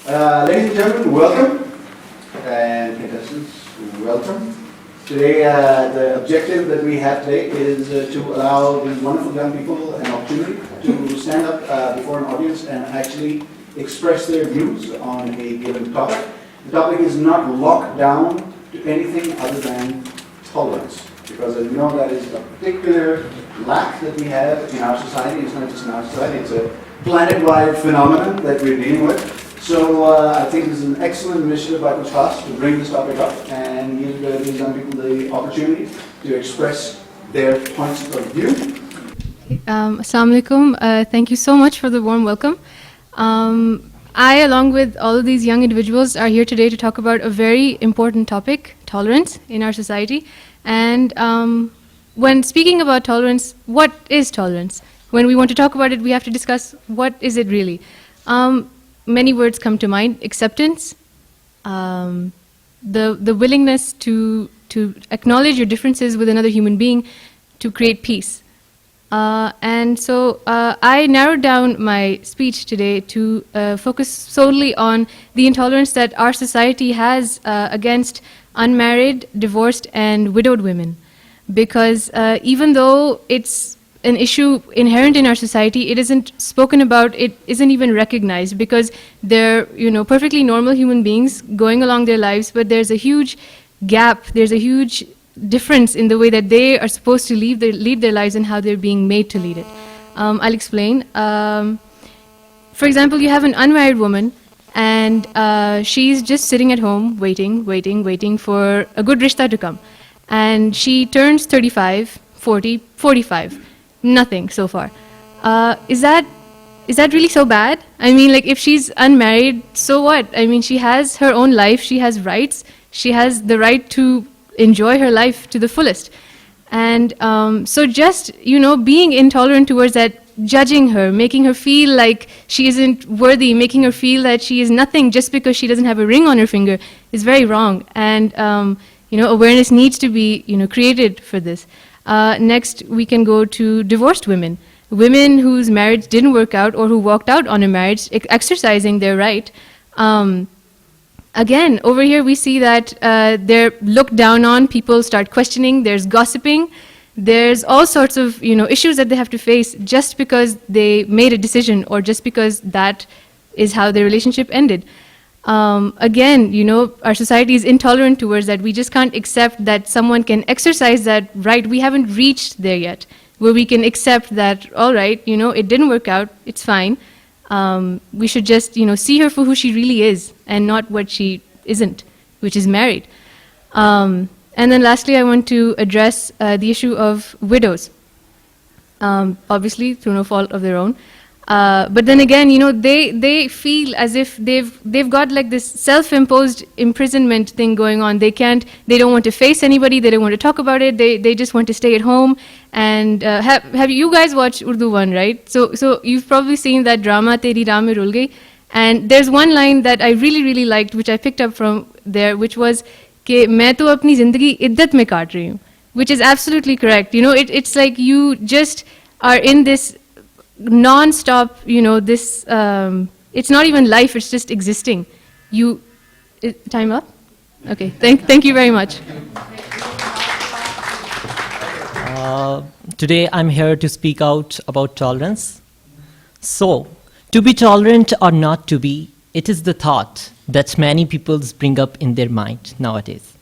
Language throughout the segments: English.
Ladies and gentlemen, welcome. And contestants, welcome. Today, the objective that we have today is to allow these wonderful young people an opportunity to stand up before an audience and actually express their views on a given topic. The topic is not locked down to anything other than tolerance, because as we know, that is a particular lack that we have in our society. It's not just in our society, it's a planet-wide phenomenon that we're dealing with. So I think this is an excellent initiative by Kuch Khaas to bring this topic up and give these young people the opportunity to express their points of view. Assalamu alaikum. Thank you so much for the warm welcome. I, along with all of these young individuals, are here today to talk about a very important topic, tolerance in our society. And when speaking about tolerance, what is tolerance? When we want to talk about it, we have to discuss what is it really. Many words come to mind: acceptance, the willingness to acknowledge your differences with another human being, to create peace. And so I narrowed down my speech today to focus solely on the intolerance that our society has against unmarried, divorced, and widowed women. Because even though it's an issue inherent in our society, it isn't spoken about, it isn't even recognized, because they're, perfectly normal human beings going along their lives, but there's a huge gap, there's a huge difference in the way that they are supposed to lead their lives and how they're being made to lead it. I'll explain. For example, you have an unmarried woman, and she's just sitting at home waiting for a good rishta to come. And she turns 35, 40, 45. Nothing so far. Is that really so bad? I mean, like, if she's unmarried, so what? I mean, she has her own life, she has rights, she has the right to enjoy her life to the fullest. And so just, being intolerant towards that, judging her, making her feel like she isn't worthy, making her feel that she is nothing just because she doesn't have a ring on her finger, is very wrong. And, awareness needs to be, created for this. Next, we can go to divorced women. Women whose marriage didn't work out or who walked out on a marriage, exercising their right. Again, over here we see that they're looked down on, people start questioning, there's gossiping, there's all sorts of issues that they have to face just because they made a decision or just because that is how their relationship ended. Again, our society is intolerant towards that. We just can't accept that someone can exercise that right. We haven't reached there yet, where we can accept that, all right, it didn't work out, it's fine. We should just, see her for who she really is and not what she isn't, which is married. And then lastly, I want to address the issue of widows. Obviously, through no fault of their own. But then again, they feel as if they've got like this self-imposed imprisonment thing going on. They don't want to face anybody, they don't want to talk about it, they just want to stay at home. And have you guys watched Urdu 1, right? So you've probably seen that drama, Teri Raah Mein Rul Gayi. And there's one line that I really, really liked, which I picked up from there, which was, "Ke main to apni zindagi iddat mein kaat rahi hu," which is absolutely correct. It's like you just are in this non-stop, this, it's not even life, it's just existing. Time up? Okay, thank you very much. Today I'm here to speak out about tolerance. So, to be tolerant or not to be, it is the thought that many people bring up in their mind nowadays.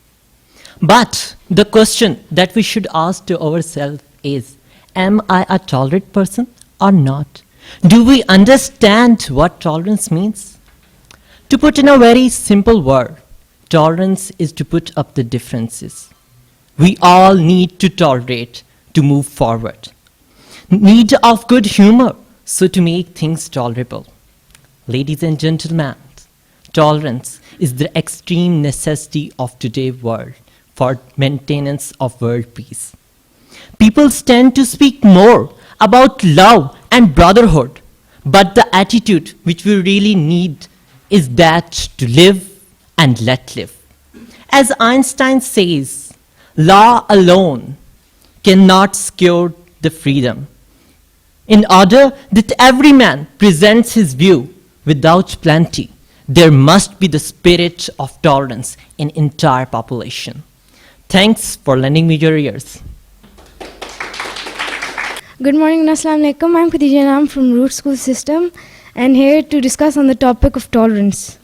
But the question that we should ask to ourselves is, am I a tolerant person or not? Do we understand what tolerance means? To put in a very simple word, tolerance is to put up the differences. We all need to tolerate to move forward. Need of good humor, so to make things tolerable. Ladies and gentlemen, tolerance is the extreme necessity of today's world for maintenance of world peace. People tend to speak more about love and brotherhood, but the attitude which we really need is that to live and let live. As Einstein says, law alone cannot secure the freedom. In order that every man presents his view without plenty, there must be the spirit of tolerance in entire population. Thanks for lending me your ears. Good morning and Assalamu alaikum. I'm Khadija Inam from Root School System and here to discuss on the topic of tolerance.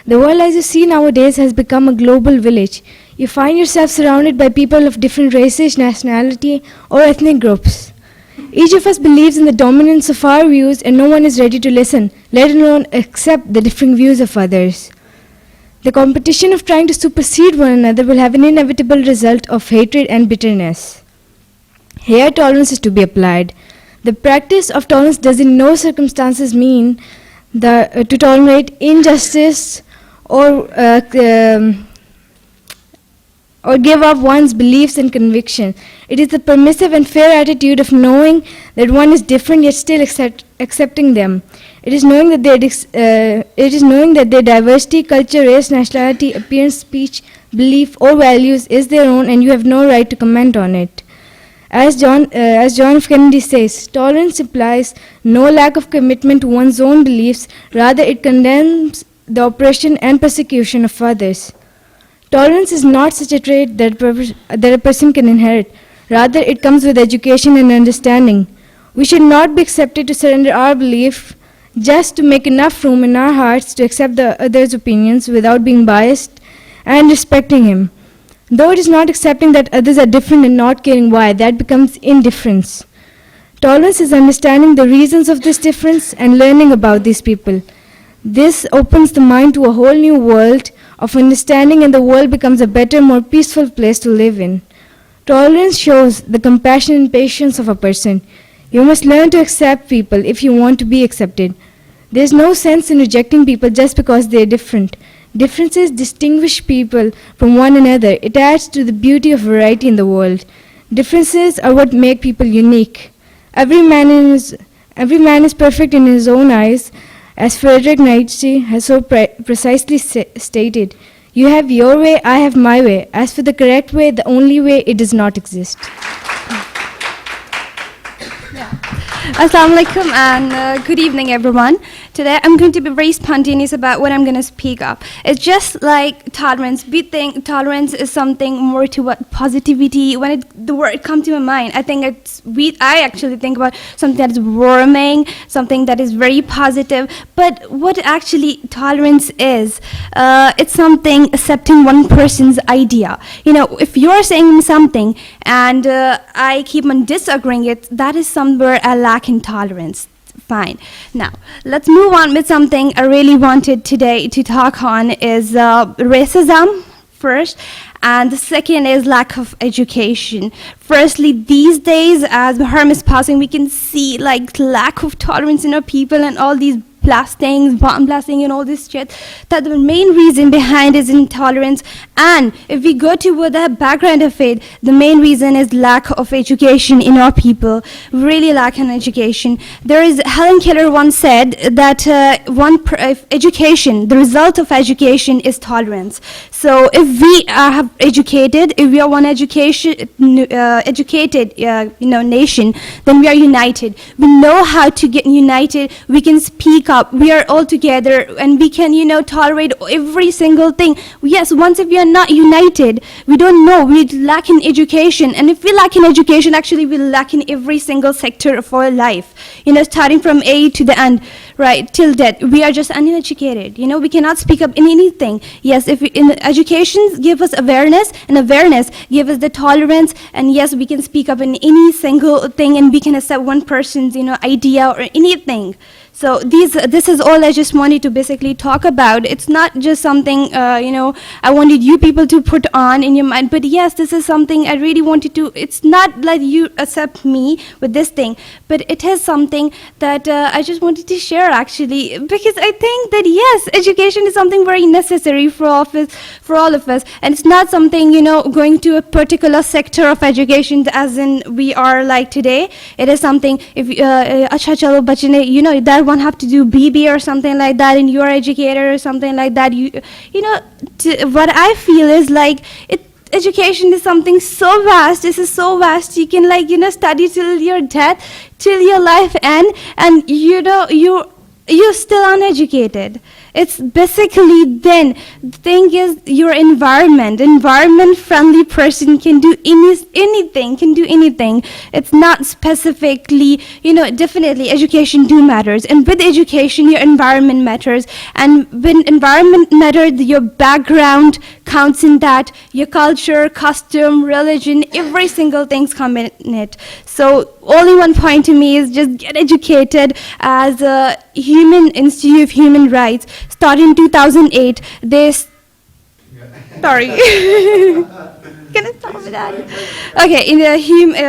The world as you see nowadays has become a global village. You find yourself surrounded by people of different races, nationality or ethnic groups. Each of us believes in the dominance of our views and no one is ready to listen, let alone accept the differing views of others. The competition of trying to supersede one another will have an inevitable result of hatred and bitterness. Here tolerance is to be applied. The practice of tolerance does in no circumstances mean to tolerate injustice or give up one's beliefs and conviction. It is the permissive and fair attitude of knowing that one is different yet still accepting them. It is knowing that their diversity, culture, race, nationality, appearance, speech, belief, or values is their own, and you have no right to comment on it. As John F. Kennedy says, tolerance implies no lack of commitment to one's own beliefs. Rather, it condemns the oppression and persecution of others. Tolerance is not such a trait that a person can inherit. Rather, it comes with education and understanding. We should not be accepted to surrender our belief just to make enough room in our hearts to accept the other's opinions without being biased and respecting him. Though it is not accepting that others are different and not caring why, that becomes indifference. Tolerance is understanding the reasons of this difference and learning about these people. This opens the mind to a whole new world of understanding, and the world becomes a better, more peaceful place to live in. Tolerance shows the compassion and patience of a person. You must learn to accept people if you want to be accepted. There is no sense in rejecting people just because they are different. Differences distinguish people from one another. It adds to the beauty of variety in the world. Differences are what make people unique. Every man is perfect in his own eyes, as Friedrich Nietzsche has so precisely stated. You have your way, I have my way. As for the correct way, the only way, it does not exist. Assalamu alaikum and good evening everyone. Today I'm going to be very spontaneous about what I'm going to speak up. It's just like tolerance. We think tolerance is something more to what positivity. When the word comes to my mind, I think I actually think about something that is warming, something that is very positive. But what actually tolerance is, it's something accepting one person's idea. You know, if you're saying something and I keep on disagreeing it, that is somewhere I lack in tolerance. Fine. Now, let's move on with something I really wanted today to talk on is racism first, and the second is lack of education. Firstly, these days, as Muharram is passing, we can see like lack of tolerance in our people and all these blastings, bomb blasting and all this shit, that the main reason behind is intolerance. And if we go to the background of it, the main reason is lack of education in our people, really lack in education. Helen Keller once said that education, the result of education is tolerance. So if we have educated, if we are one educated nation, then we are united. We know how to get united. We can speak up. We are all together, and we can, tolerate every single thing. Yes, once if we are not united, we don't know. We lack in education, and if we lack in education, actually we lack in every single sector of our life. Starting from A to the end, right, till death. We are just uneducated. We cannot speak up in anything. Yes, if education give us awareness, and awareness give us the tolerance, and yes, we can speak up in any single thing, and we can accept one person's, idea or anything. So this is all I just wanted to basically talk about. It's not just something, I wanted you people to put on in your mind, but yes, this is something I really wanted to, it's not like you accept me with this thing, but it is something that I just wanted to share actually, because I think that yes, education is something very necessary for all of us, and it's not something, going to a particular sector of education as in we are like today. It is something, if, acha chalo bachne, that one have to do BB or something like that, and you're educator or something like that. What I feel is like education is something so vast. This is so vast. You can study till your death, till your life end, and you're still uneducated. It's basically then, the thing is your environment friendly person can do anything. It's not specifically, definitely education do matters. And with education, your environment matters. And when environment matters, your background counts in that, your culture, custom, religion, every single thing's come in it. So only one point to me is just get educated. As a Human Institute of Human Rights started in 2008, sorry. Can I stop with that? Okay, in the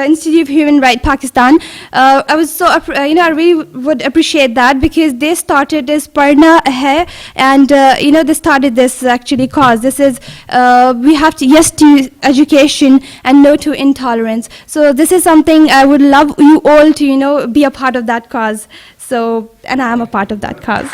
Institute of Human Rights, Pakistan, I was so, I really would appreciate that, because they started this Parna Hai, and they started this actually cause. This is we have to yes to education and no to intolerance. So this is something I would love you all to be a part of that cause. So, and I am a part of that cause.